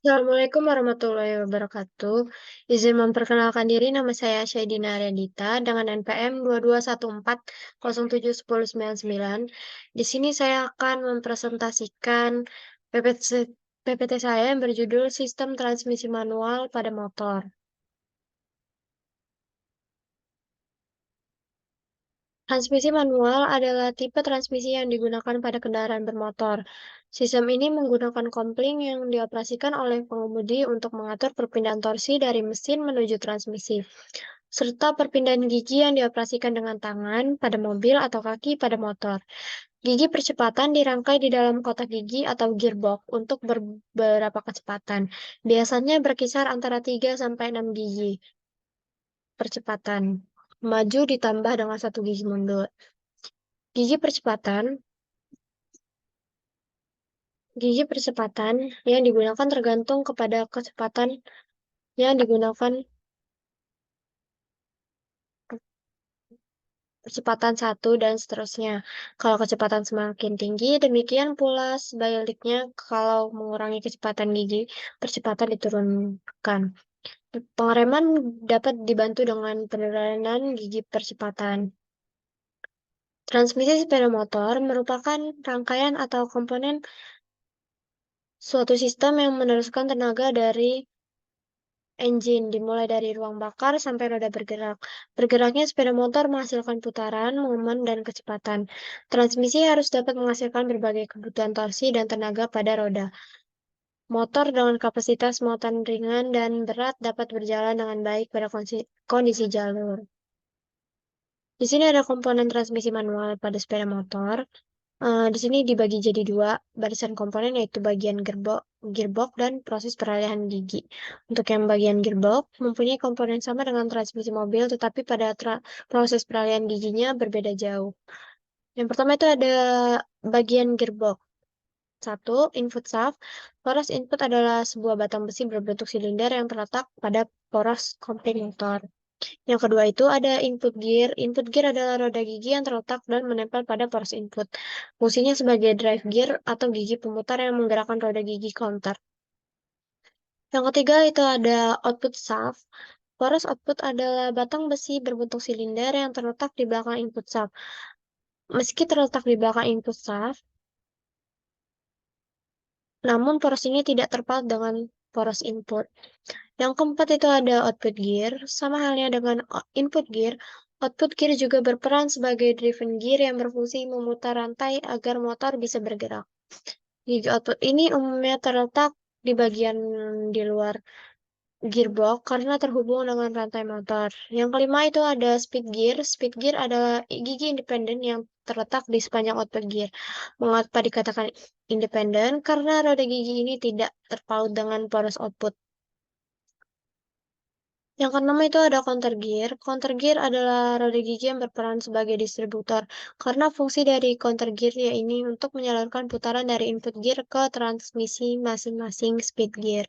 Assalamualaikum warahmatullahi wabarakatuh. Izin memperkenalkan diri, nama saya Syaidina Aryadita dengan NPM 2214071099. Di sini saya akan mempresentasikan PPT, PPT saya yang berjudul Sistem Transmisi Manual pada Motor. Transmisi manual adalah tipe transmisi yang digunakan pada kendaraan bermotor. Sistem ini menggunakan kopling yang dioperasikan oleh pengemudi untuk mengatur perpindahan torsi dari mesin menuju transmisi, serta perpindahan gigi yang dioperasikan dengan tangan pada mobil atau kaki pada motor. Gigi percepatan dirangkai di dalam kotak gigi atau gearbox untuk beberapa kecepatan. Biasanya berkisar antara 3 sampai 6 gigi percepatan. Maju ditambah dengan satu gigi mundur. Gigi percepatan Gigi percepatan yang digunakan tergantung kepada kecepatan yang digunakan, kecepatan satu dan seterusnya. Kalau kecepatan semakin tinggi, demikian pula sebaliknya kalau mengurangi kecepatan gigi, percepatan diturunkan. Pengereman dapat dibantu dengan penurunan gigi percepatan. Transmisi sepeda motor merupakan rangkaian atau komponen suatu sistem yang meneruskan tenaga dari engine, dimulai dari ruang bakar sampai roda bergerak. Bergeraknya sepeda motor menghasilkan putaran, momen, dan kecepatan. Transmisi harus dapat menghasilkan berbagai kebutuhan torsi dan tenaga pada roda. Motor dengan kapasitas muatan ringan dan berat dapat berjalan dengan baik pada kondisi jalur. Di sini ada komponen transmisi manual pada sepeda motor. Di sini dibagi jadi dua barisan komponen, yaitu bagian gearbox dan proses peralihan gigi. Untuk yang bagian gearbox mempunyai komponen sama dengan transmisi mobil, tetapi pada proses peralihan giginya berbeda jauh. Yang pertama itu ada bagian gearbox. Satu, input shaft. Poros input adalah sebuah batang besi berbentuk silinder yang terletak pada poros kopling motor. Yang kedua itu ada input gear. Input gear adalah roda gigi yang terletak dan menempel pada poros input. Fungsinya sebagai drive gear atau gigi pemutar yang menggerakkan roda gigi counter. Yang ketiga itu ada output shaft. Poros output adalah batang besi berbentuk silinder yang terletak di belakang input shaft. Meski terletak di belakang input shaft, namun poros ini tidak terpaut dengan poros input. Yang keempat itu ada output gear. Sama halnya dengan input gear, output gear juga berperan sebagai driven gear yang berfungsi memutar rantai agar motor bisa bergerak. Gigi output ini umumnya terletak di bagian di luar gearbox karena terhubung dengan rantai motor. Yang kelima itu ada speed gear. Speed gear adalah gigi independen yang terletak di sepanjang output gear. Mengapa dikatakan independen? Karena roda gigi ini tidak terpaut dengan poros output. Yang keenam itu ada counter gear. Counter gear adalah roda gigi yang berperan sebagai distributor, karena fungsi dari counter gear yaitu untuk menyalurkan putaran dari input gear ke transmisi masing-masing speed gear.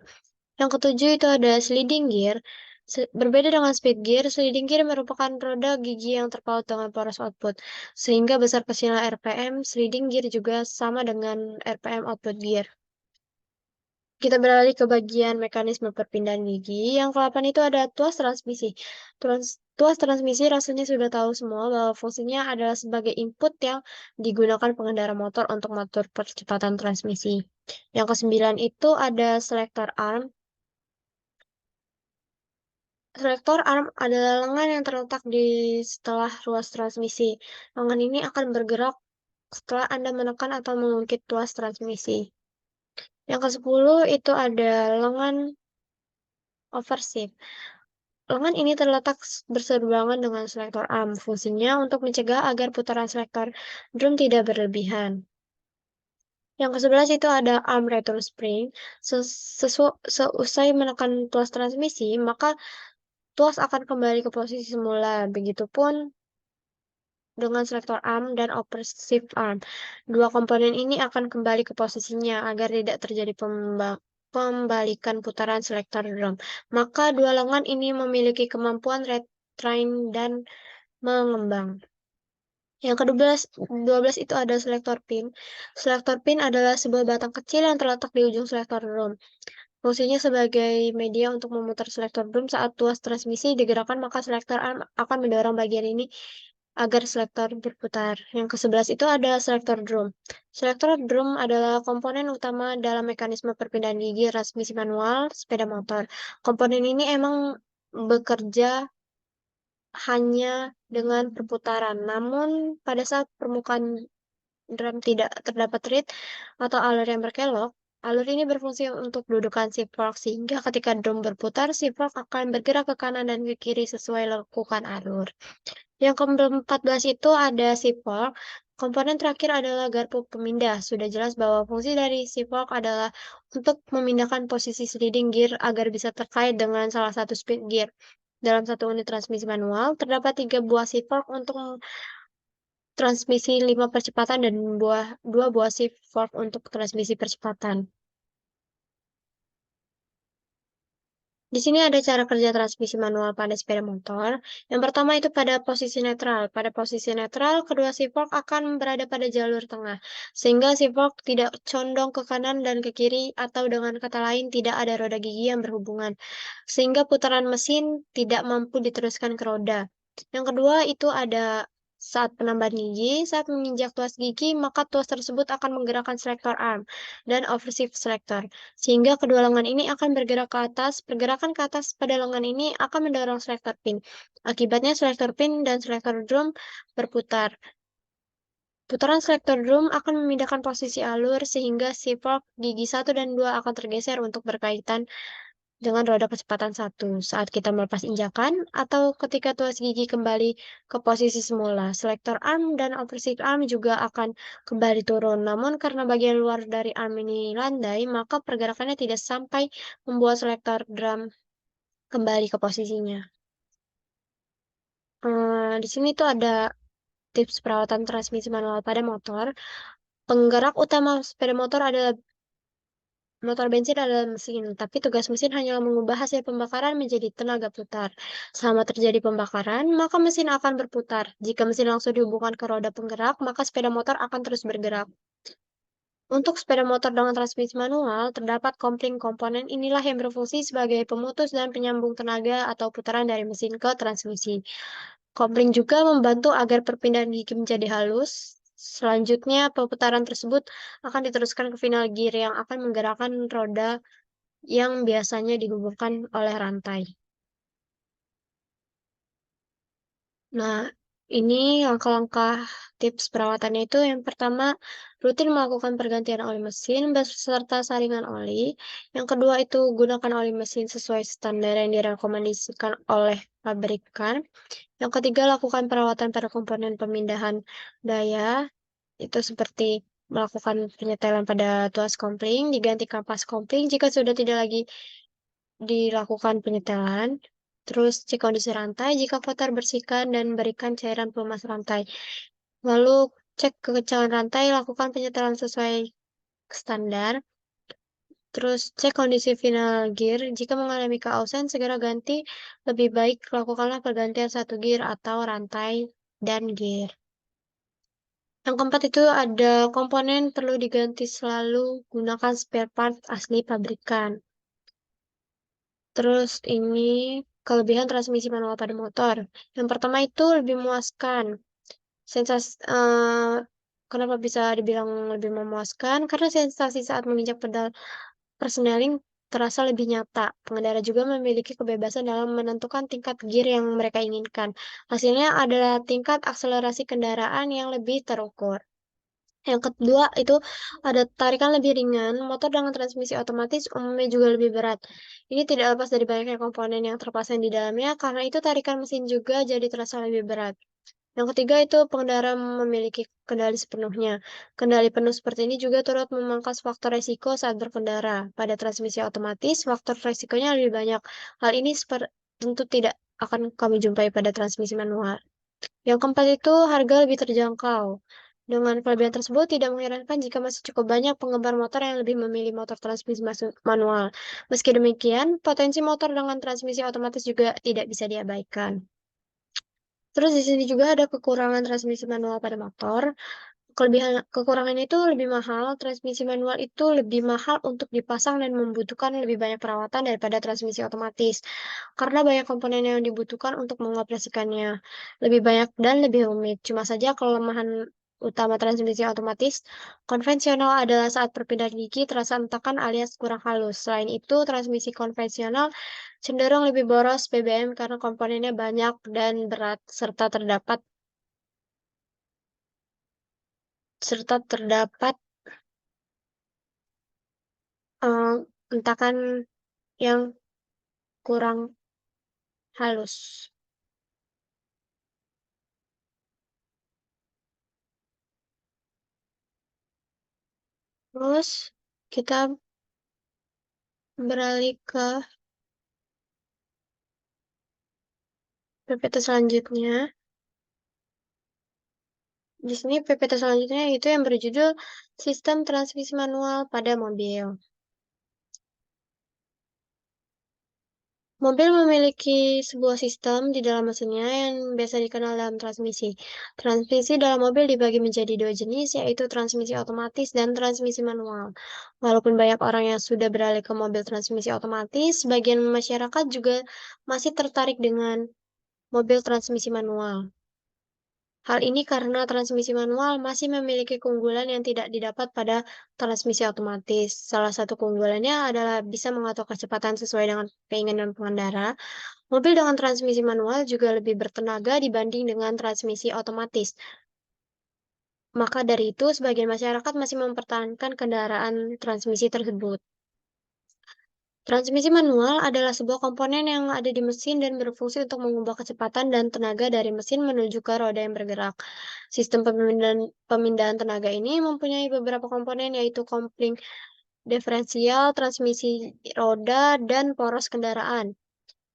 Yang ketujuh itu ada sliding gear. Berbeda dengan speed gear, sliding gear merupakan roda gigi yang terpaut dengan poros output, sehingga besar kecilnya RPM sliding gear juga sama dengan RPM output gear. Kita beralih ke bagian mekanisme perpindahan gigi. Yang ke-8 itu ada tuas transmisi. Tuas transmisi rasanya sudah tahu semua bahwa fungsinya adalah sebagai input yang digunakan pengendara motor untuk mengatur percepatan transmisi. Yang ke-9 itu ada selector arm. Selector arm adalah lengan yang terletak di setelah ruas transmisi. Lengan ini akan bergerak setelah Anda menekan atau mengungkit tuas transmisi. Yang ke-10 itu ada lengan overshift. Lengan ini terletak berseberangan dengan selektor arm. Fungsinya untuk mencegah agar putaran selektor drum tidak berlebihan. Yang ke-11 itu ada arm return spring. Seusai menekan tuas transmisi, maka tuas akan kembali ke posisi semula. Begitupun dengan selektor arm dan oppressive arm. Dua komponen ini akan kembali ke posisinya agar tidak terjadi pembalikan putaran selektor drum. Maka dua lengan ini memiliki kemampuan retrain dan mengembang. Yang ke-12 itu ada selektor pin. Selektor pin adalah sebuah batang kecil yang terletak di ujung selektor drum. Fungsinya sebagai media untuk memutar selektor drum saat tuas transmisi digerakkan, maka selektor arm akan mendorong bagian ini agar selektor berputar. Yang ke-11 itu ada selektor drum. Selektor drum adalah komponen utama dalam mekanisme perpindahan gigi transmisi manual sepeda motor. Komponen ini emang bekerja hanya dengan perputaran, namun pada saat permukaan drum tidak terdapat reed atau alur yang berkelok, alur ini berfungsi untuk dudukan si fork, sehingga ketika drum berputar, si fork akan bergerak ke kanan dan ke kiri sesuai lekukan alur. Yang ke-14 itu ada si fork. Komponen terakhir adalah garpu pemindah. Sudah jelas bahwa fungsi dari si fork adalah untuk memindahkan posisi sliding gear agar bisa terkait dengan salah satu speed gear. Dalam satu unit transmisi manual, terdapat 3 buah si fork untuk transmisi 5 percepatan dan 2 buah shift fork untuk transmisi percepatan. Di sini ada cara kerja transmisi manual pada sepeda motor. Yang pertama itu pada posisi netral. Pada posisi netral, kedua shift fork akan berada pada jalur tengah, sehingga shift fork tidak condong ke kanan dan ke kiri, atau dengan kata lain tidak ada roda gigi yang berhubungan, sehingga putaran mesin tidak mampu diteruskan ke roda. Yang kedua itu ada saat penambahan gigi, saat menginjak tuas gigi, maka tuas tersebut akan menggerakkan selector arm dan overshift selector, sehingga kedua lengan ini akan bergerak ke atas. Pergerakan ke atas pada lengan ini akan mendorong selector pin. Akibatnya selector pin dan selector drum berputar. Putaran selector drum akan memindahkan posisi alur sehingga si fork gigi 1 dan 2 akan tergeser untuk berkaitan dengan roda kecepatan 1 saat kita melepas injakan atau ketika tuas gigi kembali ke posisi semula. Selector arm dan opposite arm juga akan kembali turun. Namun karena bagian luar dari arm ini landai, maka pergerakannya tidak sampai membuat selector drum kembali ke posisinya. Di sini tuh ada tips perawatan transmisi manual pada motor. Penggerak utama sepeda motor adalah motor bensin adalah mesin, tapi tugas mesin hanyalah mengubah hasil pembakaran menjadi tenaga putar. Selama terjadi pembakaran, maka mesin akan berputar. Jika mesin langsung dihubungkan ke roda penggerak, maka sepeda motor akan terus bergerak. Untuk sepeda motor dengan transmisi manual, terdapat kopling. Komponen inilah yang berfungsi sebagai pemutus dan penyambung tenaga atau putaran dari mesin ke transmisi. Kopling juga membantu agar perpindahan gigi menjadi halus. Selanjutnya, perputaran tersebut akan diteruskan ke final gear yang akan menggerakkan roda yang biasanya dihubungkan oleh rantai. Nah, ini langkah-langkah tips perawatannya itu yang pertama, rutin melakukan pergantian oli mesin beserta saringan oli. Yang kedua itu gunakan oli mesin sesuai standar yang direkomendasikan oleh pabrikan. Yang ketiga, lakukan perawatan pada komponen pemindahan daya, itu seperti melakukan penyetelan pada tuas kopling, diganti kapas kopling jika sudah tidak lagi dilakukan penyetelan. Terus cek kondisi rantai, jika kotor bersihkan dan berikan cairan pelumas rantai. Lalu cek kekencangan rantai, lakukan penyetelan sesuai standar. Terus cek kondisi final gear, jika mengalami keausan segera ganti, lebih baik lakukanlah pergantian satu gear atau rantai dan gear. Yang keempat itu ada komponen perlu diganti selalu, gunakan spare part asli pabrikan. Terus ini kelebihan transmisi manual pada motor. Yang pertama itu lebih memuaskan. Sensasi kenapa bisa dibilang lebih memuaskan? Karena sensasi saat menginjak pedal persneling terasa lebih nyata. Pengendara juga memiliki kebebasan dalam menentukan tingkat gear yang mereka inginkan. Hasilnya adalah tingkat akselerasi kendaraan yang lebih terukur. Yang kedua itu ada tarikan lebih ringan. Motor dengan transmisi otomatis umumnya juga lebih berat. Ini tidak lepas dari banyaknya komponen yang terpasang di dalamnya, karena itu tarikan mesin juga jadi terasa lebih berat. Yang ketiga itu pengendara memiliki kendali sepenuhnya. Kendali penuh seperti ini juga turut memangkas faktor resiko saat berkendara. Pada transmisi otomatis, faktor resikonya lebih banyak. Hal ini tentu tidak akan kami jumpai pada transmisi manual. Yang keempat itu harga lebih terjangkau. Dengan kelebihan tersebut, tidak mengherankan jika masih cukup banyak penggemar motor yang lebih memilih motor transmisi manual. Meski demikian, potensi motor dengan transmisi otomatis juga tidak bisa diabaikan. Terus di sini juga ada kekurangan transmisi manual pada motor. Kekurangannya itu lebih mahal, transmisi manual itu lebih mahal untuk dipasang dan membutuhkan lebih banyak perawatan daripada transmisi otomatis. Karena banyak komponen yang dibutuhkan untuk mengoperasikannya. Lebih banyak dan lebih rumit. Cuma saja kelemahan utama transmisi otomatis konvensional adalah saat perpindahan gigi terasa entakan alias kurang halus. Selain itu, transmisi konvensional cenderung lebih boros BBM karena komponennya banyak dan berat serta terdapat eee, entakan yang kurang halus. Terus kita beralih ke PPT selanjutnya. Di sini PPT selanjutnya itu yang berjudul Sistem Transmisi Manual pada Mobil. Mobil memiliki sebuah sistem di dalam mesinnya yang biasa dikenal dalam transmisi. Transmisi dalam mobil dibagi menjadi dua jenis, yaitu transmisi otomatis dan transmisi manual. Walaupun banyak orang yang sudah beralih ke mobil transmisi otomatis, sebagian masyarakat juga masih tertarik dengan mobil transmisi manual. Hal ini karena transmisi manual masih memiliki keunggulan yang tidak didapat pada transmisi otomatis. Salah satu keunggulannya adalah bisa mengatur kecepatan sesuai dengan keinginan pengendara. Mobil dengan transmisi manual juga lebih bertenaga dibanding dengan transmisi otomatis. Maka dari itu, sebagian masyarakat masih mempertahankan kendaraan transmisi tersebut. Transmisi manual adalah sebuah komponen yang ada di mesin dan berfungsi untuk mengubah kecepatan dan tenaga dari mesin menuju ke roda yang bergerak. Sistem pemindahan tenaga ini mempunyai beberapa komponen yaitu kopling diferensial, transmisi roda, dan poros kendaraan.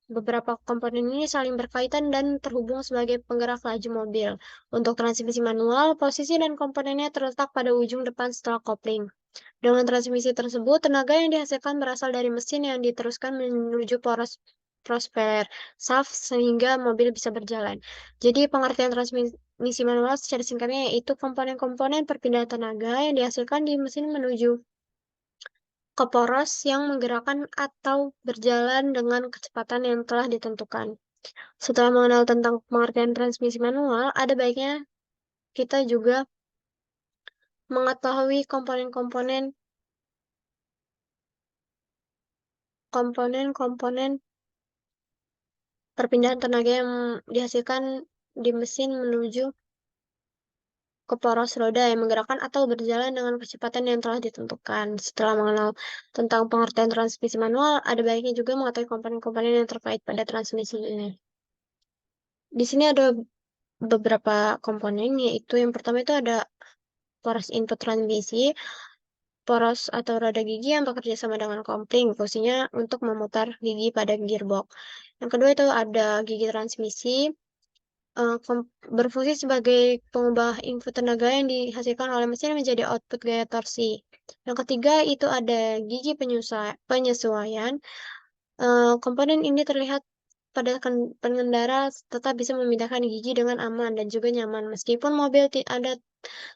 Beberapa komponen ini saling berkaitan dan terhubung sebagai penggerak laju mobil. Untuk transmisi manual, posisi dan komponennya terletak pada ujung depan setelah kopling. Dengan transmisi tersebut, tenaga yang dihasilkan berasal dari mesin yang diteruskan menuju poros propeller shaft sehingga mobil bisa berjalan. Jadi pengertian transmisi manual secara singkatnya yaitu komponen-komponen perpindahan tenaga yang dihasilkan di mesin menuju ke poros yang menggerakkan atau berjalan dengan kecepatan yang telah ditentukan. Setelah mengenal tentang pengertian transmisi manual, ada baiknya kita juga mengetahui komponen-komponen perpindahan tenaga yang dihasilkan di mesin menuju ke poros roda yang menggerakkan atau berjalan dengan kecepatan yang telah ditentukan. Setelah mengenal tentang pengertian transmisi manual, ada baiknya juga mengetahui komponen-komponen yang terkait pada transmisi ini. Di sini ada beberapa komponen, yaitu yang pertama itu ada poros input transmisi, poros atau roda gigi yang bekerja sama dengan kopling, fungsinya untuk memutar gigi pada gearbox. Yang kedua itu ada gigi transmisi, berfungsi sebagai pengubah input tenaga yang dihasilkan oleh mesin menjadi output gaya torsi. Yang ketiga itu ada gigi penyesuaian. Komponen ini terlihat pada pengendara tetap bisa memindahkan gigi dengan aman dan juga nyaman meskipun mobil Anda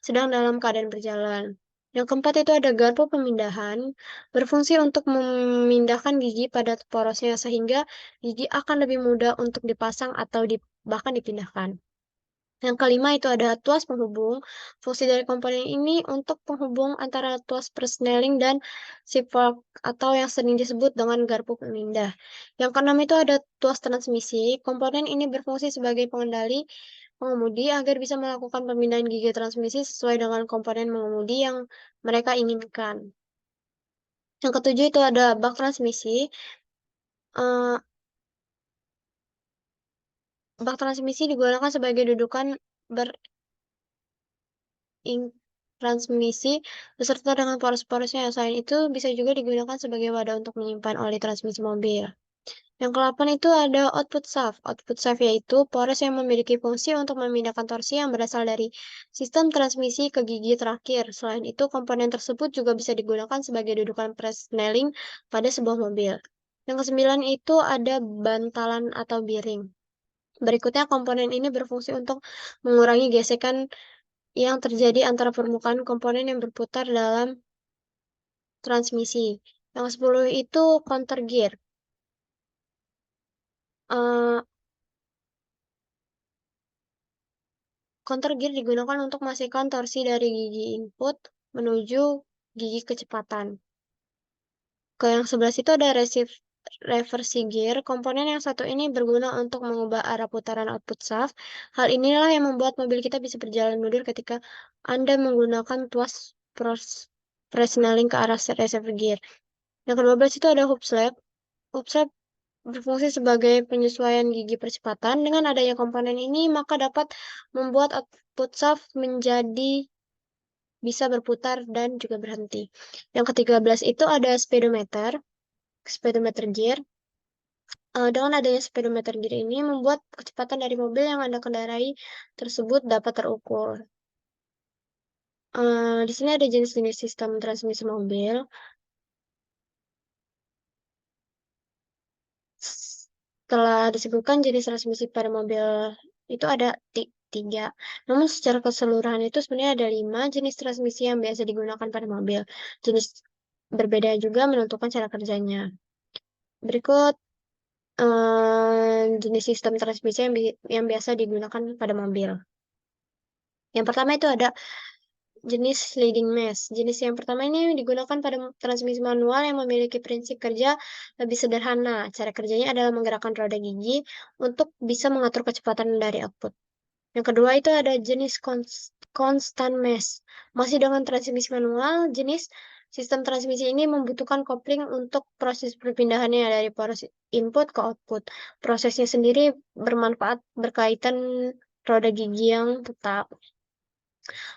sedang dalam keadaan berjalan. Yang keempat itu ada garpu pemindahan, berfungsi untuk memindahkan gigi pada porosnya sehingga gigi akan lebih mudah untuk dipasang atau bahkan dipindahkan. Yang kelima itu ada tuas penghubung. Fungsi dari komponen ini untuk penghubung antara tuas persneling dan shifter atau yang sering disebut dengan garpu pemindah. Yang keenam itu ada tuas transmisi. Komponen ini berfungsi sebagai pengemudi agar bisa melakukan pemindahan gigi transmisi sesuai dengan komponen mengemudi yang mereka inginkan. Yang ketujuh itu ada bak transmisi. Eh, Bak transmisi digunakan sebagai dudukan transmisi beserta dengan poros-porosnya. Selain itu, bisa juga digunakan sebagai wadah untuk menyimpan oli transmisi mobil. Yang ke-8 itu ada output shaft. Output shaft yaitu poros yang memiliki fungsi untuk memindahkan torsi yang berasal dari sistem transmisi ke gigi terakhir. Selain itu, komponen tersebut juga bisa digunakan sebagai dudukan presneling pada sebuah mobil. Yang ke-9 itu ada bantalan atau bearing. Berikutnya, komponen ini berfungsi untuk mengurangi gesekan yang terjadi antara permukaan komponen yang berputar dalam transmisi. Yang 10 itu counter gear. Eh, Counter gear digunakan untuk memastikan torsi dari gigi input menuju gigi kecepatan. Ke yang 11 itu ada reversi gear. Komponen yang satu ini berguna untuk mengubah arah putaran output shaft. Hal inilah yang membuat mobil kita bisa berjalan mundur ketika Anda menggunakan tuas presneling ke arah reserve gear. Yang ke-12 itu ada hoop slab. Hoop slab berfungsi sebagai penyesuaian gigi percepatan. Dengan adanya komponen ini, maka dapat membuat output shaft menjadi bisa berputar dan juga berhenti. Yang ke-13 itu ada speedometer gear. Dengan adanya speedometer gear ini membuat kecepatan dari mobil yang Anda kendarai tersebut dapat terukur. Di sini ada jenis-jenis sistem transmisi mobil. Setelah disebutkan jenis transmisi pada mobil itu ada tiga. Namun secara keseluruhan itu sebenarnya ada 5 jenis transmisi yang biasa digunakan pada mobil. Jenis berbeda juga menentukan cara kerjanya. Berikut jenis sistem transmisi yang biasa digunakan pada mobil. Yang pertama itu ada jenis sliding mesh. Jenis yang pertama ini digunakan pada transmisi manual yang memiliki prinsip kerja lebih sederhana. Cara kerjanya adalah menggerakkan roda gigi untuk bisa mengatur kecepatan dari output. Yang kedua itu ada jenis constant mesh. Masih dengan transmisi manual, jenis sistem transmisi ini membutuhkan kopling untuk proses perpindahannya dari poros input ke output. Prosesnya sendiri bermanfaat berkaitan roda gigi yang tetap.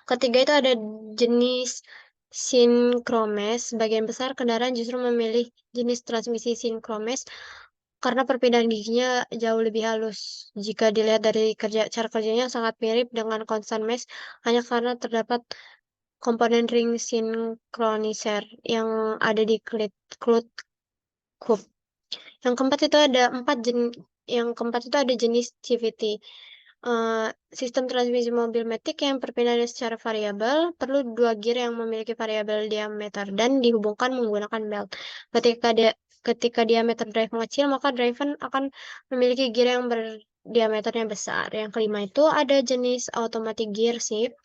Ketiga itu ada jenis sinkromesh. Sebagian besar kendaraan justru memilih jenis transmisi sinkromesh karena perpindahan giginya jauh lebih halus. Jika dilihat dari cara kerjanya sangat mirip dengan constant mesh, hanya karena terdapat komponen ring sinkronisor yang ada di cloud hub. Yang keempat itu ada jenis CVT. Sistem transmisi mobil matic yang perpindahannya secara variabel perlu dua gear yang memiliki variabel diameter dan dihubungkan menggunakan belt. Ketika diameter drive mengecil, maka driven akan memiliki gear yang berdiameternya besar. Yang kelima itu ada jenis automatic gear shift.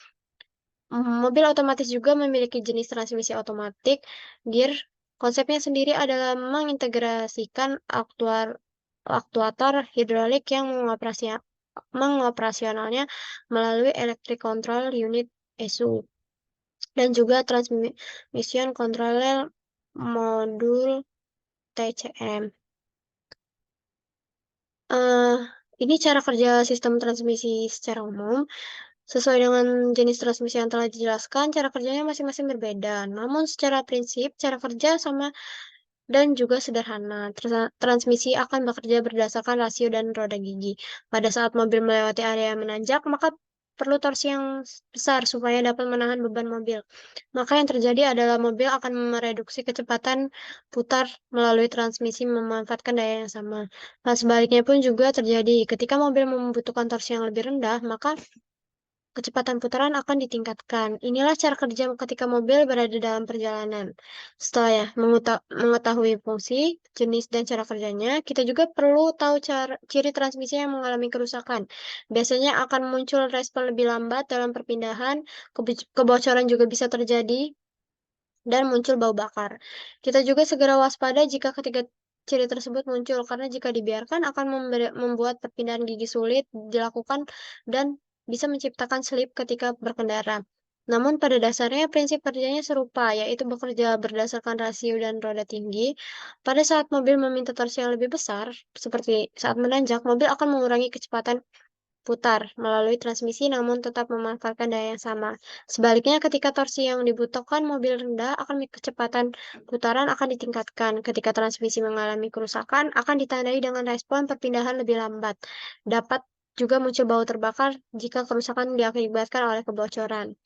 Mobil otomatis juga memiliki jenis transmisi otomatik gear. Konsepnya sendiri adalah mengintegrasikan aktuator hidrolik yang mengoperasionalnya melalui Electric Control Unit ECU dan juga Transmission Control Modul TCM. Ini cara kerja sistem transmisi secara umum. Sesuai dengan jenis transmisi yang telah dijelaskan, cara kerjanya masing-masing berbeda. Namun secara prinsip, cara kerja sama dan juga sederhana. Transmisi akan bekerja berdasarkan rasio dan roda gigi. Pada saat mobil melewati area yang menanjak, maka perlu torsi yang besar supaya dapat menahan beban mobil. Maka yang terjadi adalah mobil akan mereduksi kecepatan putar melalui transmisi memanfaatkan daya yang sama. Hal sebaliknya pun juga terjadi. Ketika mobil membutuhkan torsi yang lebih rendah, maka kecepatan putaran akan ditingkatkan. Inilah cara kerja ketika mobil berada dalam perjalanan. Setelah mengetahui fungsi, jenis, dan cara kerjanya, kita juga perlu tahu ciri transmisi yang mengalami kerusakan. Biasanya akan muncul respon lebih lambat dalam perpindahan, kebocoran juga bisa terjadi, dan muncul bau bakar. Kita juga segera waspada jika ketiga ciri tersebut muncul, karena jika dibiarkan akan membuat perpindahan gigi sulit dilakukan dan bisa menciptakan slip ketika berkendara. Namun pada dasarnya prinsip kerjanya serupa, yaitu bekerja berdasarkan rasio dan roda tinggi. Pada saat mobil meminta torsi yang lebih besar, seperti saat menanjak, mobil akan mengurangi kecepatan putar melalui transmisi namun tetap memanfaatkan daya yang sama. Sebaliknya, ketika torsi yang dibutuhkan mobil rendah, kecepatan putaran akan ditingkatkan. Ketika transmisi mengalami kerusakan, akan ditandai dengan respon perpindahan lebih lambat. Dapat juga muncul bau terbakar jika kerusakan diakibatkan oleh kebocoran.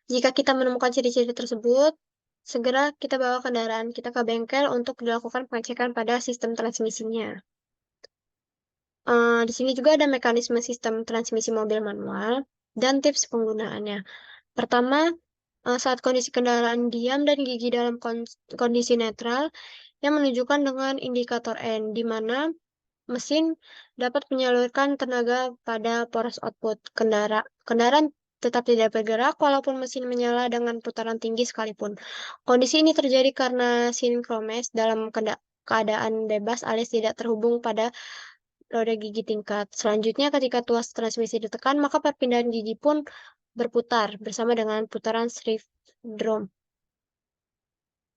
Jika kita menemukan ciri-ciri tersebut, segera kita bawa kendaraan kita ke bengkel untuk dilakukan pengecekan pada sistem transmisinya. Di sini juga ada mekanisme sistem transmisi mobil manual. dan tips penggunaannya. Pertama, saat kondisi kendaraan diam dan gigi dalam kondisi netral yang menunjukkan dengan indikator N, di mana mesin dapat menyalurkan tenaga pada poros output. Kendaraan tetap tidak bergerak walaupun mesin menyala dengan putaran tinggi sekalipun. Kondisi ini terjadi karena sinkromes dalam keadaan bebas alias tidak terhubung pada roda gigi tingkat. Selanjutnya, ketika tuas transmisi ditekan, maka perpindahan gigi pun berputar bersama dengan putaran shift drum.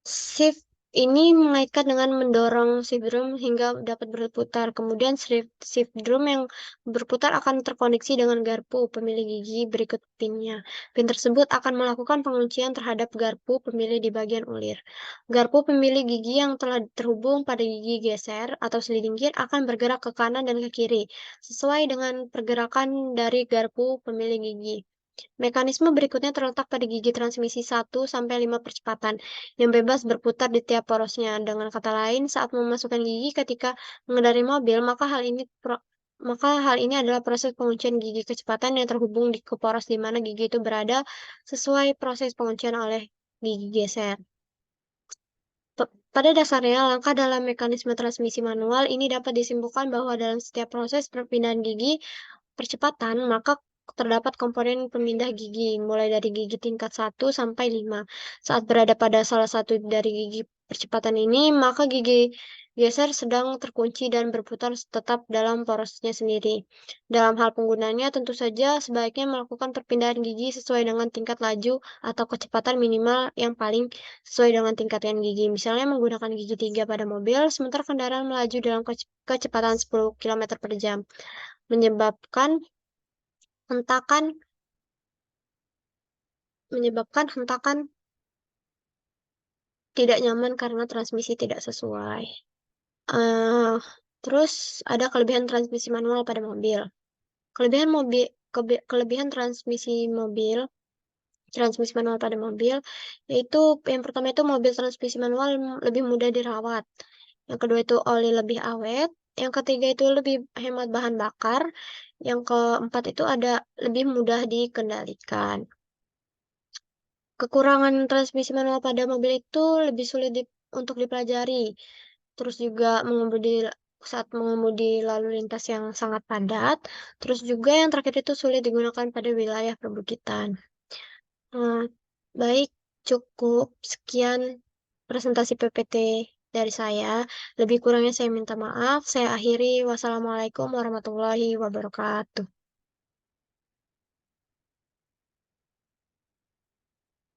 Shift ini mengaitkan dengan mendorong shift drum hingga dapat berputar. Kemudian shift drum yang berputar akan terkoneksi dengan garpu pemilih gigi berikut pinnya. Pin tersebut akan melakukan penguncian terhadap garpu pemilih di bagian ulir. Garpu pemilih gigi yang telah terhubung pada gigi geser atau selingkir akan bergerak ke kanan dan ke kiri, sesuai dengan pergerakan dari garpu pemilih gigi. Mekanisme berikutnya terletak pada gigi transmisi 1-5 percepatan, yang bebas berputar di tiap porosnya. Dengan kata lain, saat memasukkan gigi ketika mengendarai mobil, maka hal ini adalah proses penguncian gigi kecepatan yang terhubung ke poros di mana gigi itu berada sesuai proses penguncian oleh gigi geser. Pada dasarnya, langkah dalam mekanisme transmisi manual ini dapat disimpulkan bahwa dalam setiap proses perpindahan gigi percepatan, maka terdapat komponen pemindah gigi, mulai dari gigi tingkat 1-5. Saat berada pada salah satu dari gigi percepatan ini, maka gigi geser sedang terkunci dan berputar tetap dalam porosnya sendiri. Dalam hal penggunaannya, tentu saja sebaiknya melakukan perpindahan gigi sesuai dengan tingkat laju atau kecepatan minimal yang paling sesuai dengan tingkatan gigi. Misalnya menggunakan gigi 3 pada mobil, sementara kendaraan melaju dalam kecepatan 10 km per jam, menyebabkan hentakan tidak nyaman karena transmisi tidak sesuai. Eh, Terus ada kelebihan transmisi manual pada mobil. Kelebihan mobil kelebihan transmisi manual pada mobil yaitu yang pertama itu mobil transmisi manual lebih mudah dirawat. Yang kedua itu oli lebih awet. Yang ketiga itu lebih hemat bahan bakar. Yang keempat itu ada lebih mudah dikendalikan. Kekurangan transmisi manual pada mobil itu lebih sulit untuk dipelajari. Terus juga saat mengemudi lalu lintas yang sangat padat. Terus juga yang terakhir itu sulit digunakan pada wilayah perbukitan. Nah, baik, cukup sekian presentasi PPT dari saya. Lebih kurangnya saya minta maaf. Saya akhiri. Wassalamualaikum warahmatullahi wabarakatuh.